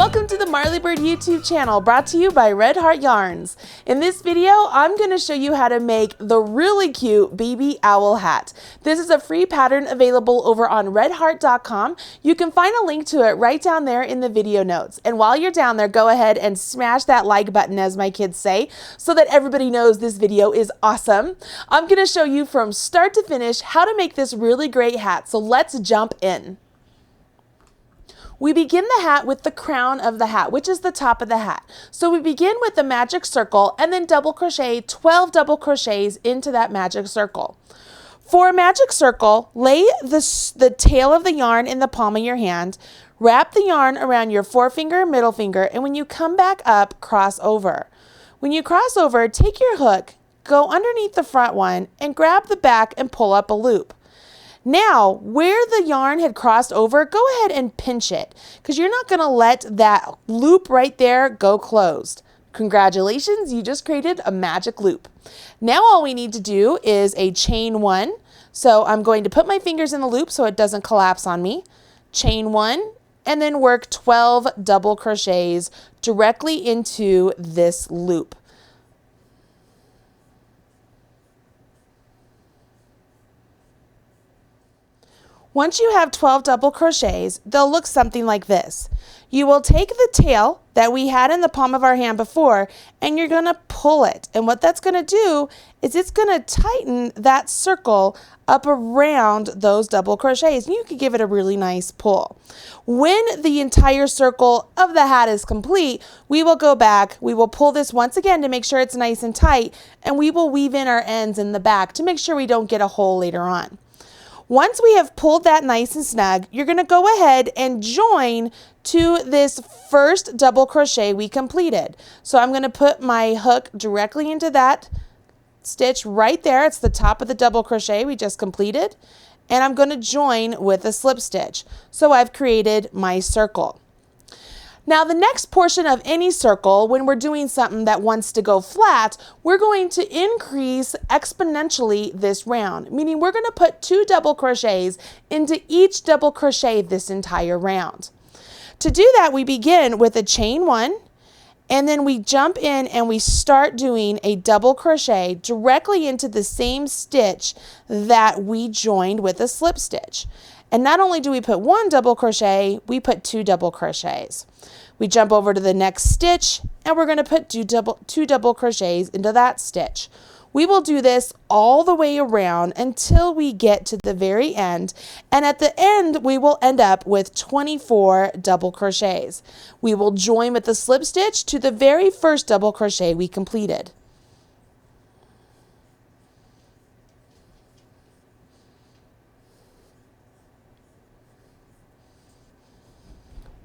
welcome to the Marley Bird YouTube channel, brought to you by Red Heart Yarns. In this video, I'm going to show you how to make the really cute baby owl hat. This is a free pattern available over on redheart.com. You can find a link to it right down there in the video notes. And while you're down there, go ahead and smash that like button, as my kids say, so that everybody knows this video is awesome. I'm going to show you from start to finish how to make this really great hat. So let's jump in. We begin the hat with the crown of the hat, which is the top of the hat. So we begin with the magic circle and then double crochet 12 double crochets into that magic circle. For a magic circle, lay the tail of the yarn in the palm of your hand, wrap the yarn around your forefinger, middle finger, and when you come back up, cross over. When you cross over, take your hook, go underneath the front one, and grab the back and pull up a loop. Now, where the yarn had crossed over, go ahead and pinch it, because you're not going to let that loop right there go closed. Congratulations, you just created a magic loop. Now all we need to do is a chain one. So I'm going to put my fingers in the loop so it doesn't collapse on me. Chain one, and then work 12 double crochets directly into this loop. Once you have 12 double crochets, they'll look something like this. You will take the tail that we had in the palm of our hand before, and you're going to pull it. And what that's going to do is it's going to tighten that circle up around those double crochets. And you can give it a really nice pull. When the entire circle of the hat is complete, we will go back, we will pull this once again to make sure it's nice and tight, and we will weave in our ends in the back to make sure we don't get a hole later on. Once we have pulled that nice and snug, you're going to go ahead and join to this first double crochet we completed. So I'm going to put my hook directly into that stitch right there. It's the top of the double crochet we just completed. And I'm going to join with a slip stitch. So I've created my circle. Now the next portion of any circle, when we're doing something that wants to go flat, we're going to increase exponentially this round, meaning we're going to put 2 double crochets into each double crochet this entire round. To do that, we begin with a chain one, and then we jump in and we start doing a double crochet directly into the same stitch that we joined with a slip stitch. And not only do we put 1 double crochet, we put 2 double crochets. We jump over to the next stitch and we're going to put 2 double crochets into that stitch. We will do this all the way around until we get to the very end, and at the end we will end up with 24 double crochets. We will join with the slip stitch to the very first double crochet we completed.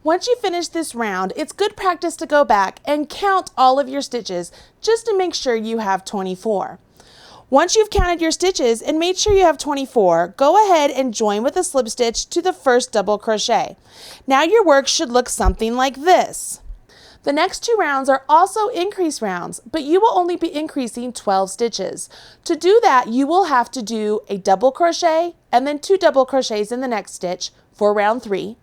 Once you finish this round, it's good practice to go back and count all of your stitches just to make sure you have 24. Once you've counted your stitches and made sure you have 24, go ahead and join with a slip stitch to the first double crochet. Now your work should look something like this. The next 2 rounds are also increase rounds, but you will only be increasing 12 stitches. To do that, you will have to do a double crochet and then 2 double crochets in the next stitch for round 3.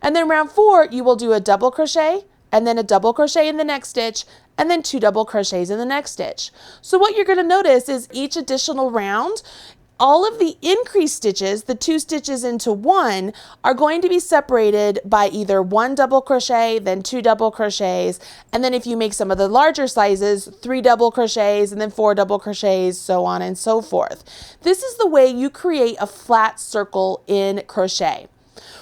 And then round 4, you will do a double crochet and then a double crochet in the next stitch and then 2 double crochets in the next stitch. So what you're going to notice is each additional round, all of the increased stitches, the 2 stitches into 1, are going to be separated by either 1 double crochet, then 2 double crochets, and then if you make some of the larger sizes, 3 double crochets, and then 4 double crochets, so on and so forth. This is the way you create a flat circle in crochet.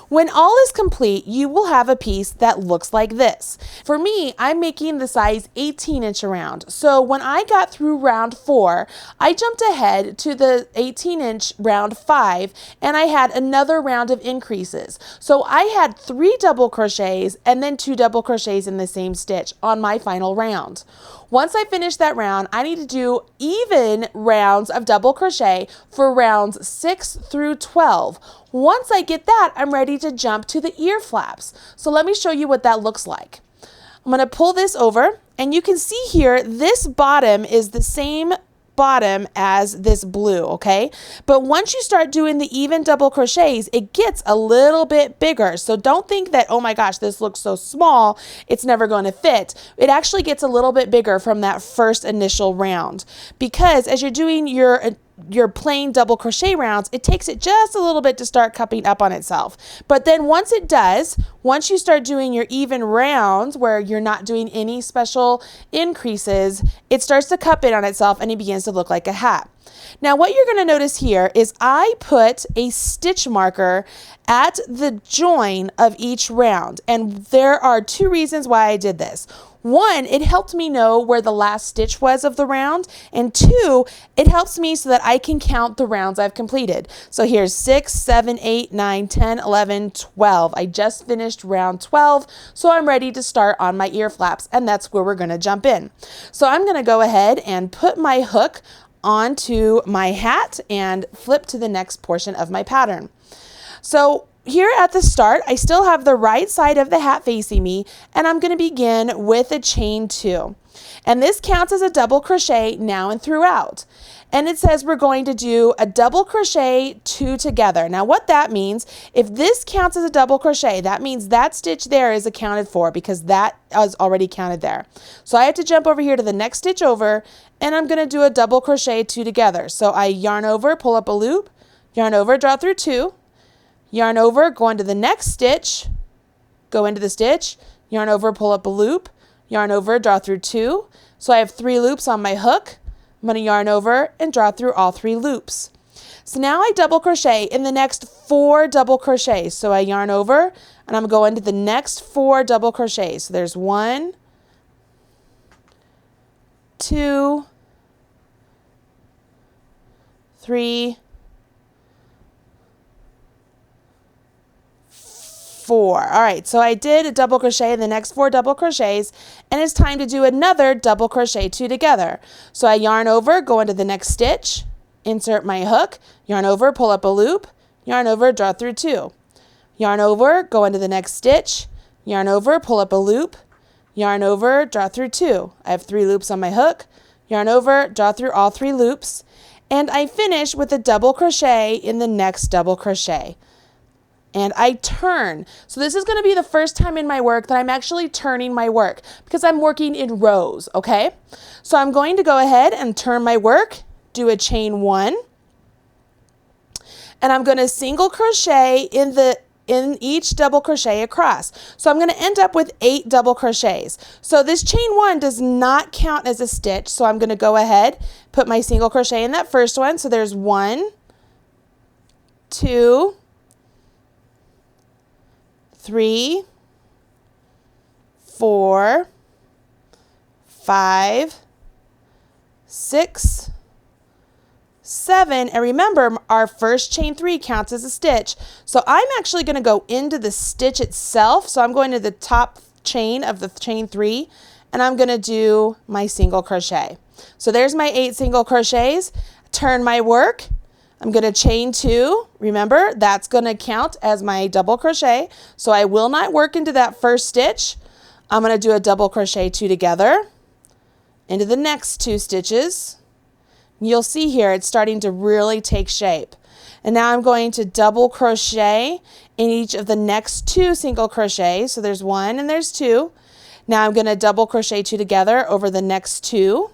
When all is complete, you will have a piece that looks like this. For me, I'm making the size 18-inch around. So when I got through round 4, I jumped ahead to the 18-inch round 5, and I had another round of increases. So I had 3 double crochets and then 2 double crochets in the same stitch on my final round. Once I finish that round, I need to do even rounds of double crochet for rounds 6 through 12. Once I get that, I'm ready to jump to the ear flaps. So let me show you what that looks like. I'm going to pull this over, and you can see here this bottom is the same bottom as this blue, okay? But once you start doing the even double crochets, it gets a little bit bigger. So don't think that, oh my gosh, this looks so small, it's never going to fit. It actually gets a little bit bigger from that first initial round, because as you're doing your plain double crochet rounds, it takes it just a little bit to start cupping up on itself. But then once it does, once you start doing your even rounds where you're not doing any special increases, it starts to cup in on itself and it begins to look like a hat. Now what you're going to notice here is I put a stitch marker at the join of each round, and there are two reasons why I did this. One, it helped me know where the last stitch was of the round, and two, it helps me so that I can count the rounds I've completed. So here's 6, 7, 8, 9, 10, 11, 12. I just finished round 12, so I'm ready to start on my ear flaps, and that's where we're going to jump in. So I'm going to go ahead and put my hook onto my hat and flip to the next portion of my pattern. So here at the start, I still have the right side of the hat facing me, and I'm going to begin with a chain 2. And this counts as a double crochet now and throughout. And it says we're going to do a double crochet 2 together. Now what that means, if this counts as a double crochet, that means that stitch there is accounted for because that is already counted there. So I have to jump over here to the next stitch over, and I'm going to do a double crochet 2 together. So I yarn over, pull up a loop, yarn over, draw through 2, yarn over, go into the next stitch, go into the stitch, yarn over, pull up a loop, yarn over, draw through 2. So I have 3 loops on my hook. I'm going to yarn over and draw through all 3 loops. So now I double crochet in the next 4 double crochets. So I yarn over and I'm going to go into the next 4 double crochets. So there's 1, 2, 3, 4. All right, so I did a double crochet in the next 4 double crochets, and it's time to do another double crochet 2 together. So I yarn over, go into the next stitch, insert my hook, yarn over, pull up a loop, yarn over, draw through 2. Yarn over, go into the next stitch, yarn over, pull up a loop, yarn over, draw through 2. I have 3 loops on my hook, yarn over, draw through all 3 loops, and I finish with a double crochet in the next double crochet. And I turn. So this is going to be the first time in my work that I'm actually turning my work because I'm working in rows, okay? So I'm going to go ahead and turn my work, do a chain 1, and I'm going to single crochet in each double crochet across. So I'm going to end up with 8 double crochets. So this chain 1 does not count as a stitch, so I'm going to go ahead, put my single crochet in that first one. So there's 1, 2, 3, 4, 5, 6, 7, and remember our first chain 3 counts as a stitch. So I'm actually going to go into the stitch itself. So I'm going to the top chain of the chain 3 and I'm going to do my single crochet. So there's my 8 single crochets. Turn my work. I'm going to chain 2. Remember, that's going to count as my double crochet. So I will not work into that first stitch. I'm going to do a double crochet 2 together into the next 2 stitches. You'll see here it's starting to really take shape. And now I'm going to double crochet in each of the next 2 single crochets. So there's 1 and there's 2. Now I'm going to double crochet 2 together over the next 2.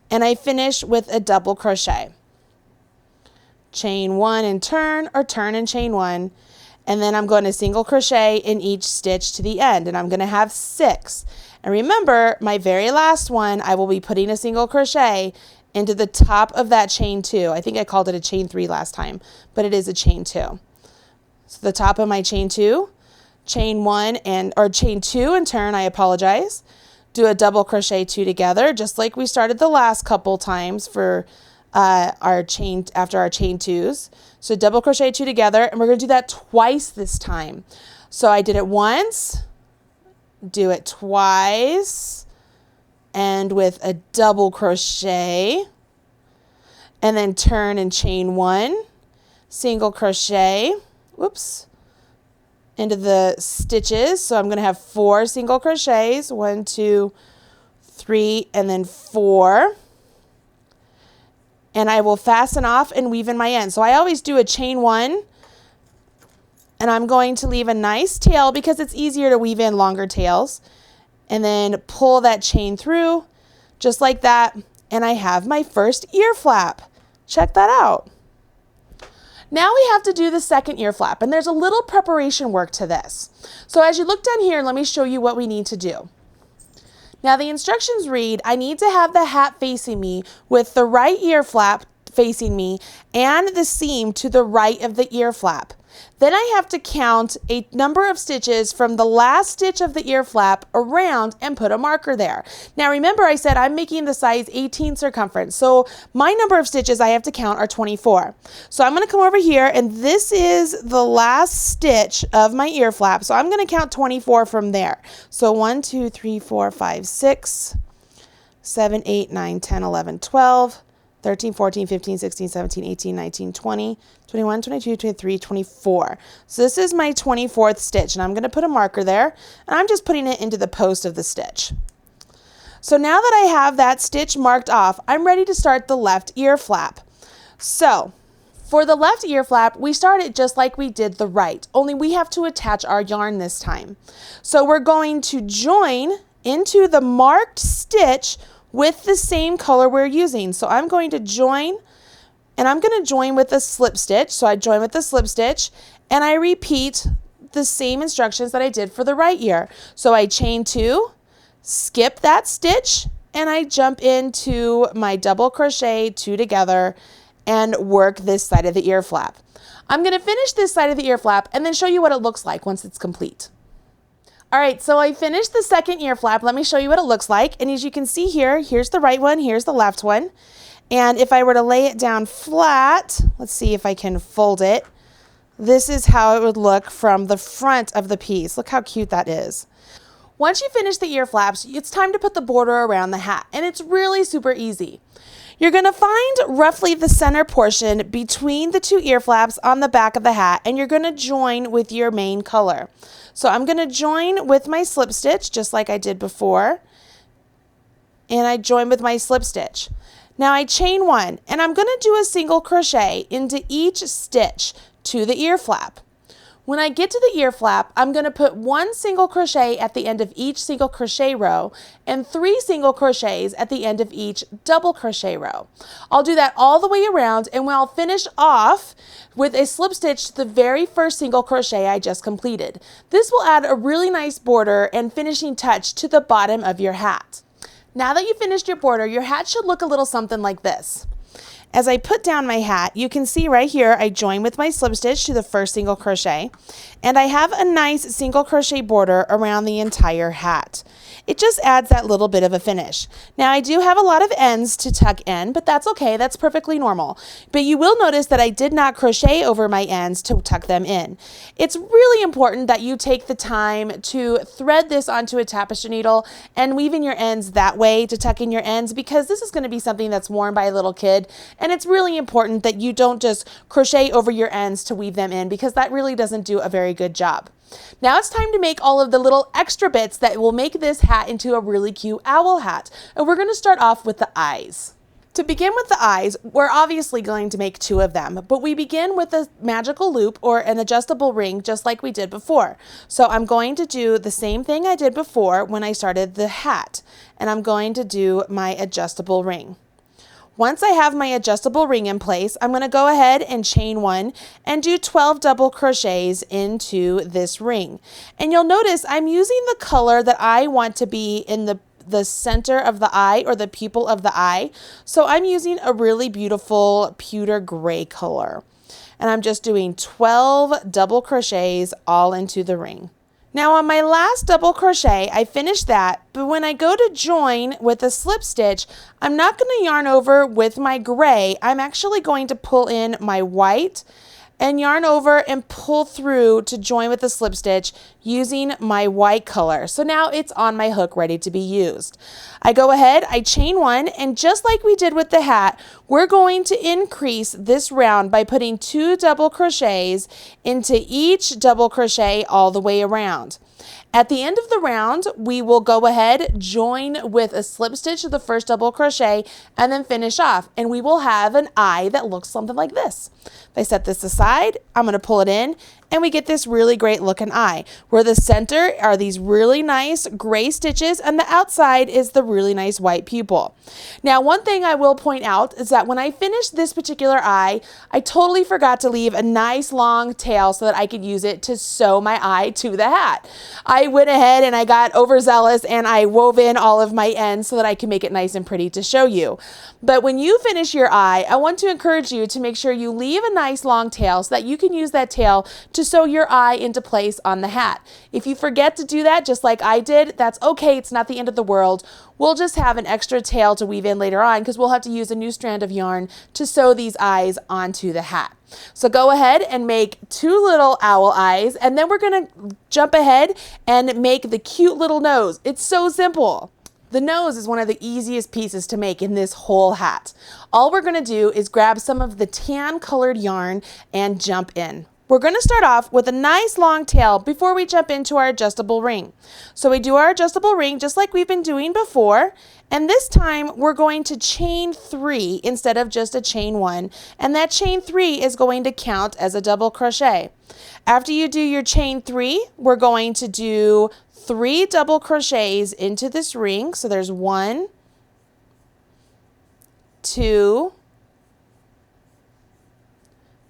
And I finish with a double crochet. Chain 1 and turn, or turn and chain 1. And then I'm going to single crochet in each stitch to the end. And I'm going to have 6. And remember, my very last one, I will be putting a single crochet into the top of that chain 2. I think I called it a chain 3 last time, but it is a chain 2. So the top of my chain 2, chain 1 and, or chain 2 and turn, I apologize. Do a double crochet 2 together, just like we started the last couple times for our chain after our chain 2s. So double crochet 2 together, and we're going to do that twice this time. So I did it once, do it twice, and with a double crochet, and then turn and chain 1, single crochet, whoops, into the stitches. So I'm going to have 4 single crochets, 1, 2, 3, and then 4. And I will fasten off and weave in my end. So I always do a chain 1, and I'm going to leave a nice tail because it's easier to weave in longer tails. And then pull that chain through just like that. And I have my first ear flap. Check that out. Now we have to do the second ear flap, and there's a little preparation work to this. So as you look down here, let me show you what we need to do. Now the instructions read, I need to have the hat facing me with the right ear flap facing me and the seam to the right of the ear flap. Then I have to count a number of stitches from the last stitch of the ear flap around and put a marker there. Now remember I said I'm making the size 18 circumference, so my number of stitches I have to count are 24. So I'm going to come over here, and this is the last stitch of my ear flap, so I'm going to count 24 from there. So 1, 2, 3, 4, 5, 6, 7, 8, 9, 10, 11, 12, 13, 14, 15, 16, 17, 18, 19, 20, 21, 22, 23, 24. So this is my 24th stitch, and I'm going to put a marker there, and I'm just putting it into the post of the stitch. So now that I have that stitch marked off, I'm ready to start the left ear flap. So for the left ear flap, we start it just like we did the right, only we have to attach our yarn this time. So we're going to join into the marked stitch with the same color we're using. So I'm going to join, and I'm going to join with a slip stitch. So I join with the slip stitch, and I repeat the same instructions that I did for the right ear. So I chain 2, skip that stitch, and I jump into my double crochet 2 together and work this side of the ear flap. I'm going to finish this side of the ear flap and then show you what it looks like once it's complete. All right, so I finished the second ear flap. Let me show you what it looks like. And as you can see here, here's the right one, here's the left one. And if I were to lay it down flat, let's see if I can fold it. This is how it would look from the front of the piece. Look how cute that is. Once you finish the ear flaps, it's time to put the border around the hat. And it's really super easy. You're going to find roughly the center portion between the 2 ear flaps on the back of the hat, and you're going to join with your main color. So I'm going to join with my slip stitch just like I did before, and I join with my slip stitch. Now I chain 1, and I'm going to do a single crochet into each stitch to the ear flap. When I get to the ear flap, I'm going to put 1 single crochet at the end of each single crochet row and 3 single crochets at the end of each double crochet row. I'll do that all the way around, and I'll finish off with a slip stitch to the very first single crochet I just completed. This will add a really nice border and finishing touch to the bottom of your hat. Now that you've finished your border, your hat should look a little something like this. As I put down my hat, you can see right here, I join with my slip stitch to the first single crochet, and I have a nice single crochet border around the entire hat. It just adds that little bit of a finish. Now I do have a lot of ends to tuck in, but that's okay, that's perfectly normal. But you will notice that I did not crochet over my ends to tuck them in. It's really important that you take the time to thread this onto a tapestry needle and weave in your ends that way to tuck in your ends, because this is going to be something that's worn by a little kid, and it's really important that you don't just crochet over your ends to weave them in, because that really doesn't do a very good job. Now it's time to make all of the little extra bits that will make this hat into a really cute owl hat. And we're going to start off with the eyes. To begin with the eyes, we're obviously going to make 2 of them, but we begin with a magical loop or an adjustable ring just like we did before. So I'm going to do the same thing I did before when I started the hat, and I'm going to do my adjustable ring. Once I have my adjustable ring in place, I'm going to go ahead and chain 1 and do 12 double crochets into this ring. And you'll notice I'm using the color that I want to be in the center of the eye, or the pupil of the eye. So I'm using a really beautiful pewter gray color. And I'm just doing 12 double crochets all into the ring. Now on my last double crochet, I finished that, but when I go to join with a slip stitch, I'm not going to yarn over with my gray. I'm actually going to pull in my white and yarn over and pull through to join with the slip stitch using my white color. So now it's on my hook ready to be used. I go ahead, I chain 1, and just like we did with the hat, we're going to increase this round by putting 2 double crochets into each double crochet all the way around. At the end of the round, we will go ahead, join with a slip stitch to the first double crochet, and then finish off. And we will have an eye that looks something like this. If I set this aside, I'm going to pull it in, and we get this really great looking eye, where the center are these really nice gray stitches, and the outside is the really nice white pupil. Now, one thing I will point out is that when I finished this particular eye, I totally forgot to leave a nice long tail so that I could use it to sew my eye to the hat. I went ahead and I got overzealous and I wove in all of my ends so that I can make it nice and pretty to show you. But when you finish your eye, I want to encourage you to make sure you leave a nice long tail so that you can use that tail to sew your eye into place on the hat. If you forget to do that, just like I did, that's okay. It's not the end of the world. We'll just have an extra tail to weave in later on because we'll have to use a new strand of yarn to sew these eyes onto the hat. So go ahead and make 2 little owl eyes, and then we're going to jump ahead and make the cute little nose. It's so simple. The nose is one of the easiest pieces to make in this whole hat. All we're going to do is grab some of the tan colored yarn and jump in. We're going to start off with a nice long tail before we jump into our adjustable ring. So we do our adjustable ring just like we've been doing before, and this time we're going to chain 3 instead of just a chain 1, and that chain 3 is going to count as a double crochet. After you do your chain 3, we're going to do 3 double crochets into this ring. So there's 1, 2,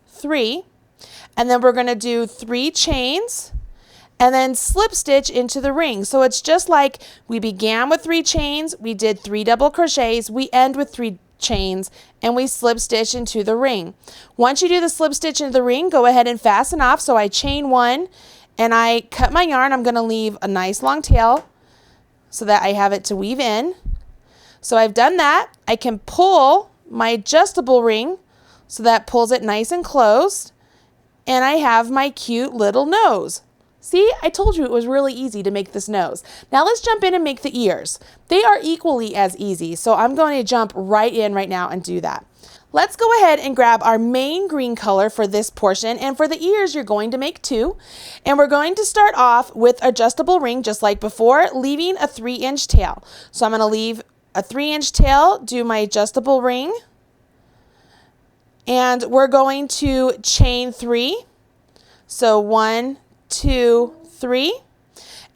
3. And then we're going to do 3 chains and then slip stitch into the ring. So it's just like we began with 3 chains, we did 3 double crochets, we end with 3 chains, and we slip stitch into the ring. Once you do the slip stitch into the ring, go ahead and fasten off. So I chain 1 and I cut my yarn. I'm going to leave a nice long tail so that I have it to weave in. So I've done that. I can pull my adjustable ring so that pulls it nice and closed. And I have my cute little nose. See, I told you it was really easy to make this nose. Now let's jump in and make the ears. They are equally as easy, so I'm going to jump right in right now and do that. Let's go ahead and grab our main green color for this portion, and for the ears you're going to make 2. And we're going to start off with adjustable ring just like before, leaving a 3-inch tail. So I'm going to leave a 3-inch tail, do my adjustable ring, and we're going to chain 3. So 1, 2, 3.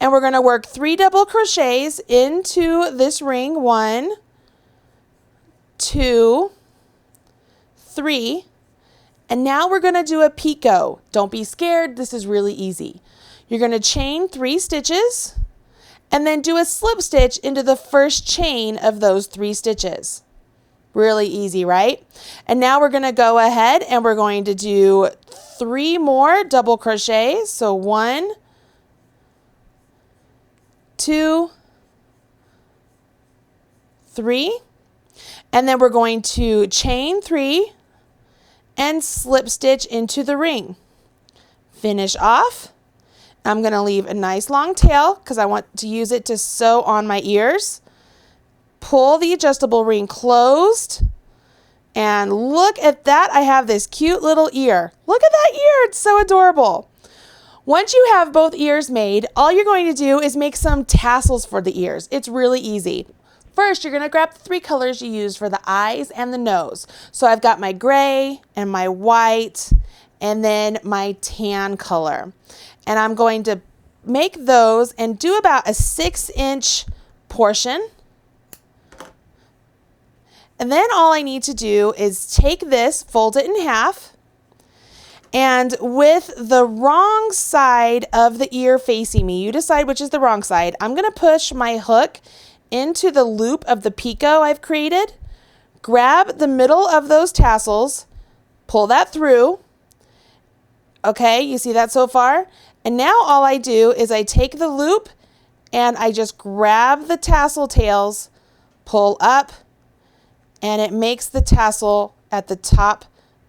And we're going to work 3 double crochets into this ring. 1, 2, 3. And now we're going to do a picot. Don't be scared. This is really easy. You're going to chain 3 stitches and then do a slip stitch into the first chain of those 3 stitches. Really easy, right? And now we're going to go ahead and we're going to do 3 more double crochets. So 1, 2, 3. And then we're going to chain 3 and slip stitch into the ring. Finish off. I'm going to leave a nice long tail because I want to use it to sew on my ears. Pull the adjustable ring closed, and look at that. I have this cute little ear. Look at that ear. It's so adorable. Once you have both ears made, all you're going to do is make some tassels for the ears. It's really easy. First, you're going to grab the 3 colors you used for the eyes and the nose. So I've got my gray and my white and then my tan color. And I'm going to make those and do about a 6-inch portion. And then all I need to do is take this, fold it in half, and with the wrong side of the ear facing me, you decide which is the wrong side, I'm going to push my hook into the loop of the picot I've created, grab the middle of those tassels, pull that through. Okay, you see that so far? And now all I do is I take the loop and I just grab the tassel tails, pull up, and it makes the tassel at the top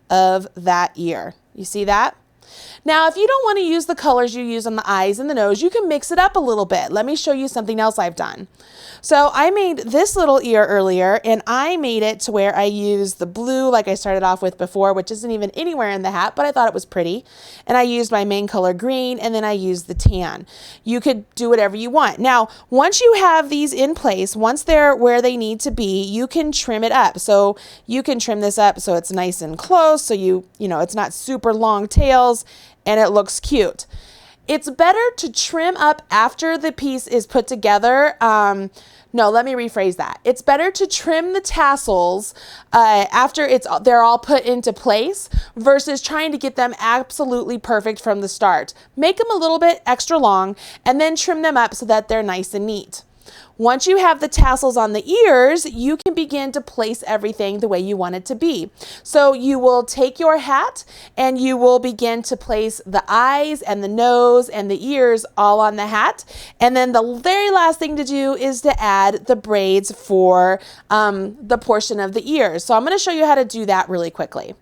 of that ear. You see that? Now, if you don't want to use the colors you use on the eyes and the nose, you can mix it up a little bit. Let me show you something else I've done. So I made this little ear earlier, and I made it to where I used the blue like I started off with before, which isn't even anywhere in the hat, but I thought it was pretty. And I used my main color green, and then I used the tan. You could do whatever you want. Now, once you have these in place, once they're where they need to be, you can trim it up. So you can trim this up so it's nice and close, so you know, it's not super long tails, and it looks cute. It's better to trim up after the piece is put together. No, let me rephrase that. It's better to trim the tassels after they're all put into place versus trying to get them absolutely perfect from the start. Make them a little bit extra long and then trim them up so that they're nice and neat. Once you have the tassels on the ears, you can begin to place everything the way you want it to be. So you will take your hat and you will begin to place the eyes and the nose and the ears all on the hat. And then the very last thing to do is to add the braids for the portion of the ears. So I'm going to show you how to do that really quickly.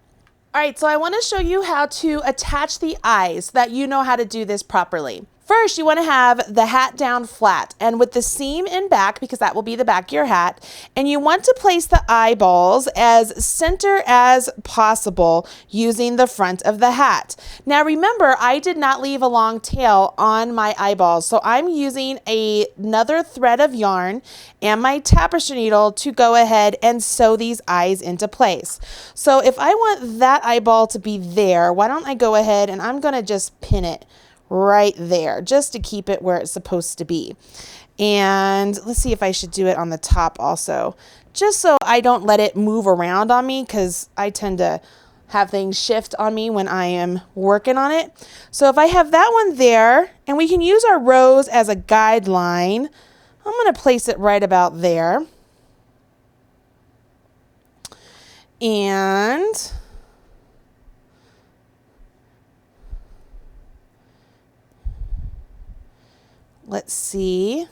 All right, so I want to show you how to attach the eyes so that you know how to do this properly. First, you want to have the hat down flat and with the seam in back, because that will be the back of your hat, and you want to place the eyeballs as center as possible using the front of the hat. Now remember, I did not leave a long tail on my eyeballs, so I'm using another thread of yarn and my tapestry needle to go ahead and sew these eyes into place. So if I want that eyeball to be there, why don't I go ahead and I'm going to just pin it right there just to keep it where it's supposed to be. And let's see if I should do it on the top also, just so I don't let it move around on me, because I tend to have things shift on me when I am working on it. So if I have that one there, and we can use our rose as a guideline, I'm going to place it right about there. And let's see.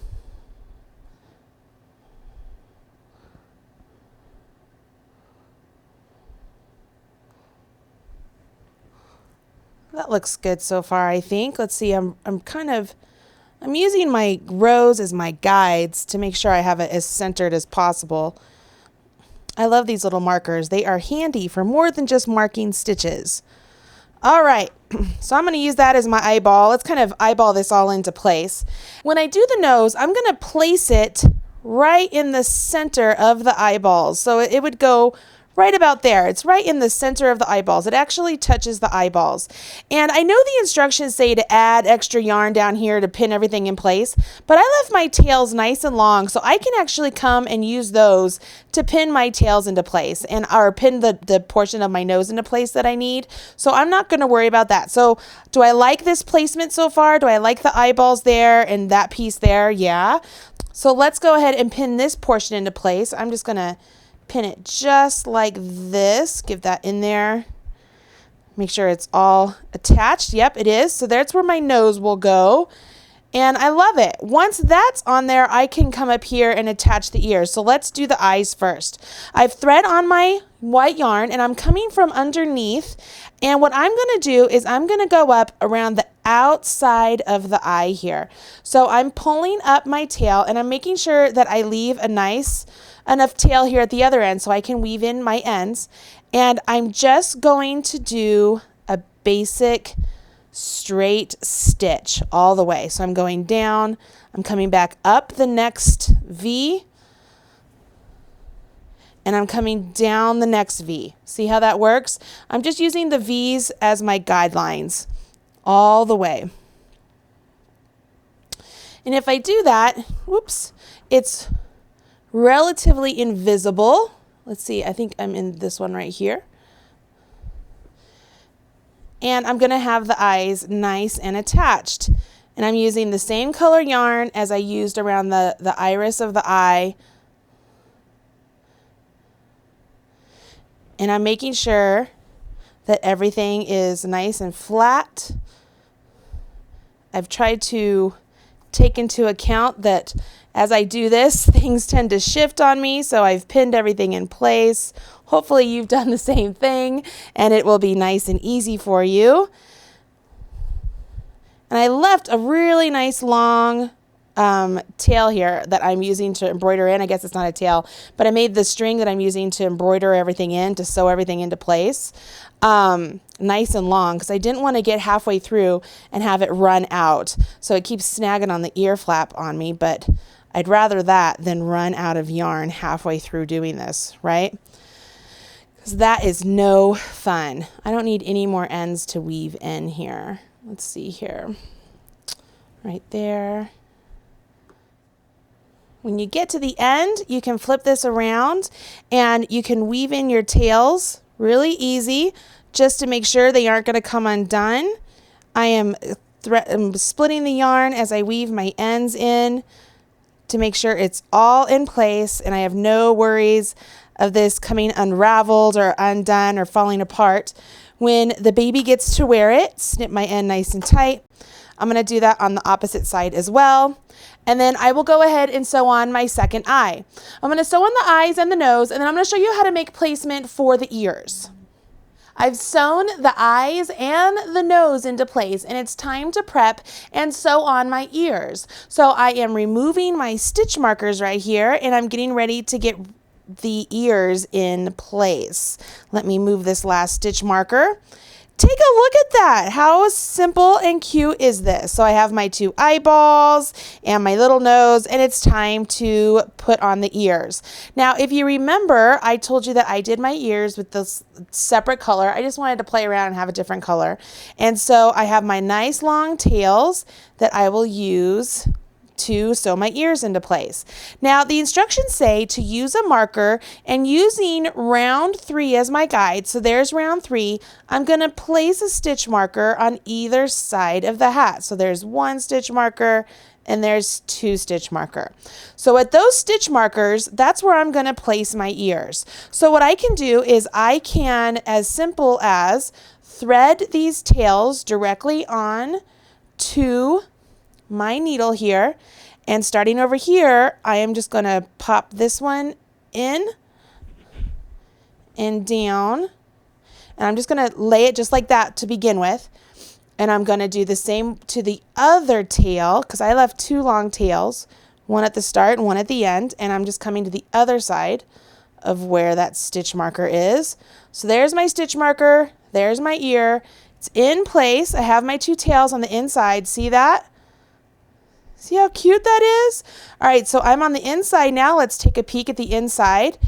That looks good so far, I think. Let's see, I'm using my rose as my guides to make sure I have it as centered as possible. I love these little markers. They are handy for more than just marking stitches. All right, so I'm going to use that as my eyeball. Let's kind of eyeball this all into place. When I do the nose, I'm going to place it right in the center of the eyeballs. So it would go right about there. It's right in the center of the eyeballs. It actually touches the eyeballs. And I know the instructions say to add extra yarn down here to pin everything in place, but I left my tails nice and long, so I can actually come and use those to pin my tails into place or pin the portion of my nose into place that I need. So I'm not going to worry about that. So do I like this placement so far? Do I like the eyeballs there and that piece there? Yeah. So let's go ahead and pin this portion into place. I'm just going to pin it just like this. Give that in there. Make sure it's all attached. Yep, it is. So that's where my nose will go. And I love it. Once that's on there, I can come up here and attach the ears. So let's do the eyes first. I've thread on my white yarn and I'm coming from underneath. And what I'm going to do is I'm going to go up around the outside of the eye here. So I'm pulling up my tail and I'm making sure that I leave a nice enough tail here at the other end so I can weave in my ends. And I'm just going to do a basic straight stitch all the way. So I'm going down, I'm coming back up the next V, and I'm coming down the next V. See how that works? I'm just using the V's as my guidelines all the way. And if I do that, whoops, it's relatively invisible. Let's see, I think I'm in this one right here. And I'm going to have the eyes nice and attached. And I'm using the same color yarn as I used around the iris of the eye. And I'm making sure that everything is nice and flat. I've tried to take into account that as I do this, things tend to shift on me, so I've pinned everything in place. Hopefully you've done the same thing and it will be nice and easy for you. And I left a really nice long tail here that I'm using to embroider in. I guess it's not a tail, but I made the string that I'm using to embroider everything in, to sew everything into place, nice and long, because I didn't want to get halfway through and have it run out. So it keeps snagging on the ear flap on me, but I'd rather that than run out of yarn halfway through doing this, right? Because that is no fun. I don't need any more ends to weave in here. Let's see here. Right there. When you get to the end, you can flip this around and you can weave in your tails really easy, just to make sure they aren't going to come undone. I am splitting the yarn as I weave my ends in to make sure it's all in place and I have no worries of this coming unraveled or undone or falling apart. When the baby gets to wear it, snip my end nice and tight. I'm going to do that on the opposite side as well. And then I will go ahead and sew on my second eye. I'm going to sew on the eyes and the nose, and then I'm going to show you how to make placement for the ears. I've sewn the eyes and the nose into place, and it's time to prep and sew on my ears. So I am removing my stitch markers right here, and I'm getting ready to get the ears in place. Let me move this last stitch marker. Take a look at that. How simple and cute is this? So I have my two eyeballs and my little nose, and it's time to put on the ears. Now, if you remember, I told you that I did my ears with this separate color. I just wanted to play around and have a different color. And so I have my nice long tails that I will use to sew my ears into place. Now, the instructions say to use a marker, and using round 3 as my guide, so there's round 3, I'm going to place a stitch marker on either side of the hat. So there's 1 stitch marker and there's 2 stitch marker. So at those stitch markers, that's where I'm going to place my ears. So what I can do is I can, as simple as, thread these tails directly on to my needle here, and starting over here, I am just going to pop this one in and down, and I'm just going to lay it just like that to begin with, and I'm going to do the same to the other tail, because I left 2 long tails, one at the start and one at the end, and I'm just coming to the other side of where that stitch marker is. So there's my stitch marker, there's my ear, it's in place. I have my 2 tails on the inside, see that? See how cute that is? All right, so I'm on the inside now. Let's take a peek at the inside.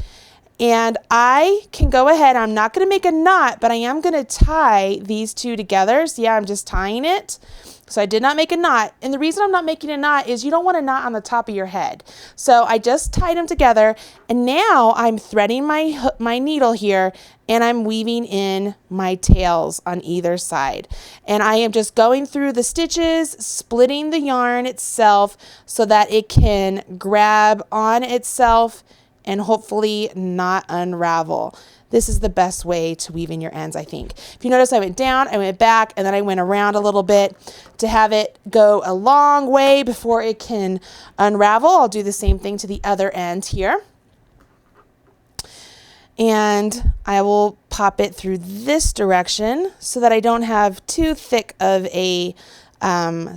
And I can go ahead, I'm not going to make a knot, but I am going to tie these 2 together. So yeah, I'm just tying it. So I did not make a knot. And the reason I'm not making a knot is you don't want a knot on the top of your head. So I just tied them together. And now I'm threading my needle here, and I'm weaving in my tails on either side. And I am just going through the stitches, splitting the yarn itself so that it can grab on itself and hopefully not unravel. This is the best way to weave in your ends, I think. If you notice, I went down, I went back, and then I went around a little bit to have it go a long way before it can unravel. I'll do the same thing to the other end here. And I will pop it through this direction so that I don't have too thick of a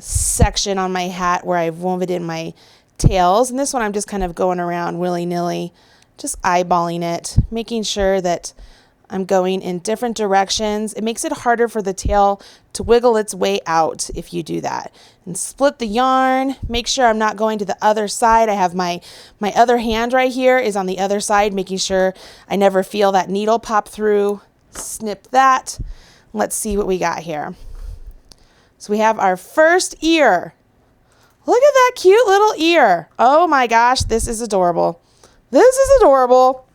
section on my hat where I've woven in my tails. And this one I'm just kind of going around willy-nilly, just eyeballing it, making sure that I'm going in different directions. It makes it harder for the tail to wiggle its way out if you do that. And split the yarn, make sure I'm not going to the other side. I have my other hand right here is on the other side, making sure I never feel that needle pop through. Snip that. Let's see what we got here. So we have our first ear. Look at that cute little ear. Oh my gosh, this is adorable. This is adorable.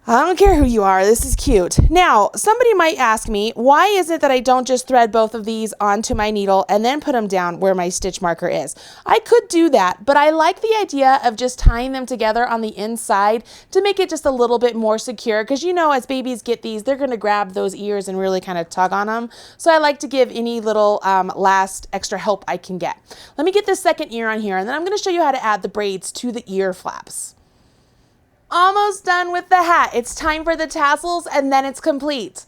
I don't care who you are. This is cute. Now, somebody might ask me, why is it that I don't just thread both of these onto my needle and then put them down where my stitch marker is? I could do that, but I like the idea of just tying them together on the inside to make it just a little bit more secure, because you know, as babies get these, they're going to grab those ears and really kind of tug on them. So I like to give any little last extra help I can get. Let me get this second ear on here, and then I'm going to show you how to add the braids to the ear flaps. Almost done with the hat. It's time for the tassels, and then it's complete.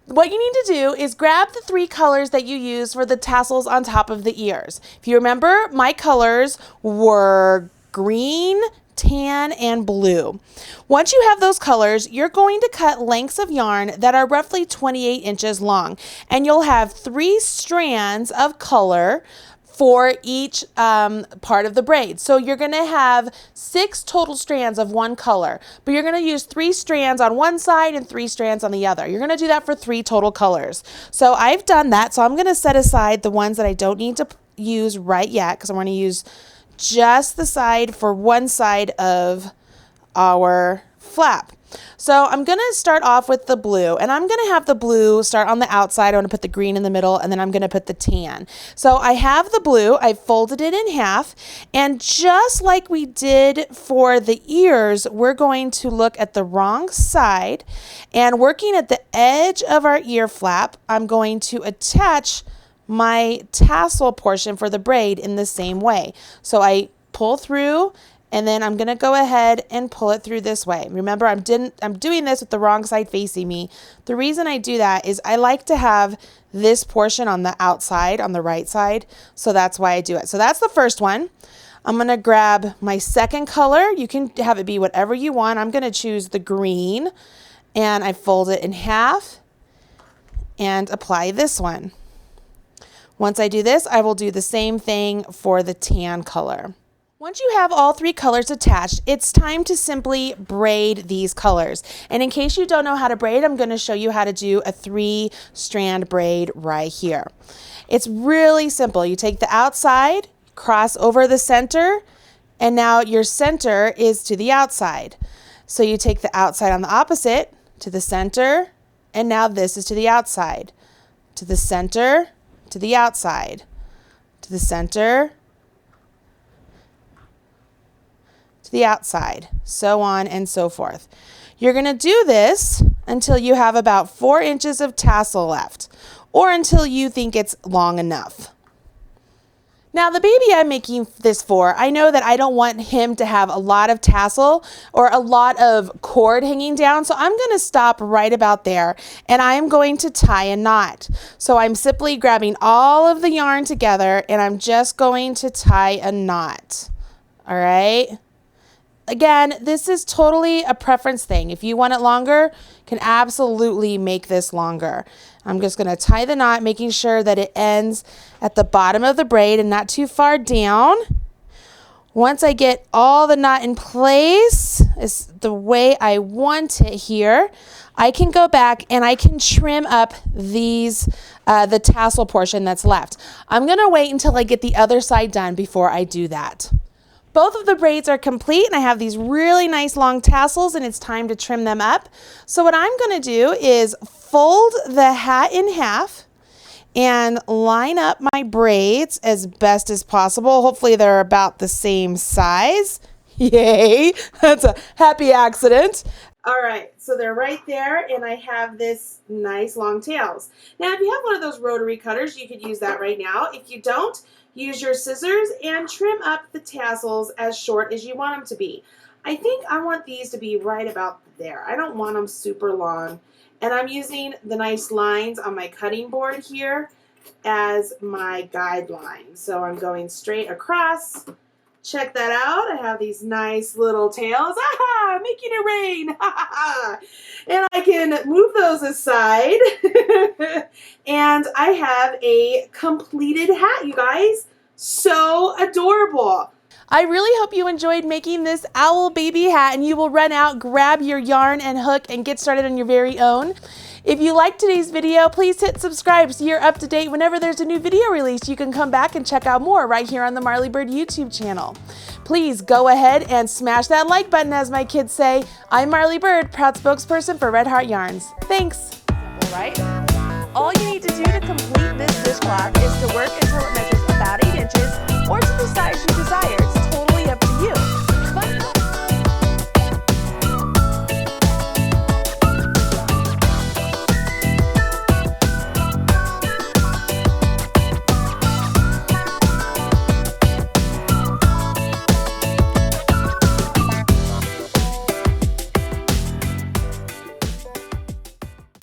What you need to do is grab the 3 colors that you use for the tassels on top of the ears. If you remember, my colors were green, tan, and blue. Once you have those colors, you're going to cut lengths of yarn that are roughly 28 inches long, and you'll have 3 strands of color for each part of the braid. So you're going to have 6 total strands of one color, but you're going to use 3 strands on one side and 3 strands on the other. You're going to do that for 3 total colors. So I've done that. So I'm going to set aside the ones that I don't need to use right yet, because I'm going to use just the side for one side of our flap. So I'm going to start off with the blue, and I'm going to have the blue start on the outside. I'm going to put the green in the middle, and then I'm going to put the tan. So I have the blue, I folded it in half, and just like we did for the ears, we're going to look at the wrong side, and working at the edge of our ear flap, I'm going to attach my tassel portion for the braid in the same way. So I pull through, and then I'm going to go ahead and pull it through this way. Remember, I'm doing this with the wrong side facing me. The reason I do that is I like to have this portion on the outside, on the right side, so that's why I do it. So that's the first one. I'm going to grab my second color. You can have it be whatever you want. I'm going to choose the green, and I fold it in half and apply this one. Once I do this, I will do the same thing for the tan color. Once you have all 3 colors attached, it's time to simply braid these colors. And in case you don't know how to braid, I'm going to show you how to do a 3-strand braid right here. It's really simple. You take the outside, cross over the center, and now your center is to the outside. So you take the outside on the opposite to the center, and now this is to the outside, to the center, to the outside, to the center, to the outside, so on and so forth. You're going to do this until you have about 4 inches of tassel left, or until you think it's long enough. Now, the baby I'm making this for, I know that I don't want him to have a lot of tassel or a lot of cord hanging down, so I'm going to stop right about there, and I'm going to tie a knot. So I'm simply grabbing all of the yarn together, and I'm just going to tie a knot. All right? Again, this is totally a preference thing. If you want it longer, you can absolutely make this longer. I'm just going to tie the knot, making sure that it ends at the bottom of the braid and not too far down. Once I get all the knot in place, is the way I want it here, I can go back and I can trim up these, the tassel portion that's left. I'm going to wait until I get the other side done before I do that. Both of the braids are complete, and I have these really nice long tassels, and it's time to trim them up. So what I'm going to do is fold the hat in half and line up my braids as best as possible. Hopefully they're about the same size. Yay, that's a happy accident. All right, so they're right there, and I have this nice long tails. Now, if you have one of those rotary cutters, you could use that right now. If you don't, use your scissors and trim up the tassels as short as you want them to be. I think I want these to be right about there. I don't want them super long. And I'm using the nice lines on my cutting board here as my guideline. So I'm going straight across. Check that out. I have these nice little tails. Ah, making it rain. And I can move those aside. And I have a completed hat, you guys. So adorable. I really hope you enjoyed making this owl baby hat, and you will run out, grab your yarn and hook, and get started on your very own. If you liked today's video, please hit subscribe so you're up to date whenever there's a new video released. You can come back and check out more right here on the Marley Bird YouTube channel. Please go ahead and smash that like button, as my kids say. I'm Marley Bird, proud spokesperson for Red Heart Yarns. Thanks. All right. All you need to do to complete this dishcloth is to work until it measures about 8 inches or to the size you desire.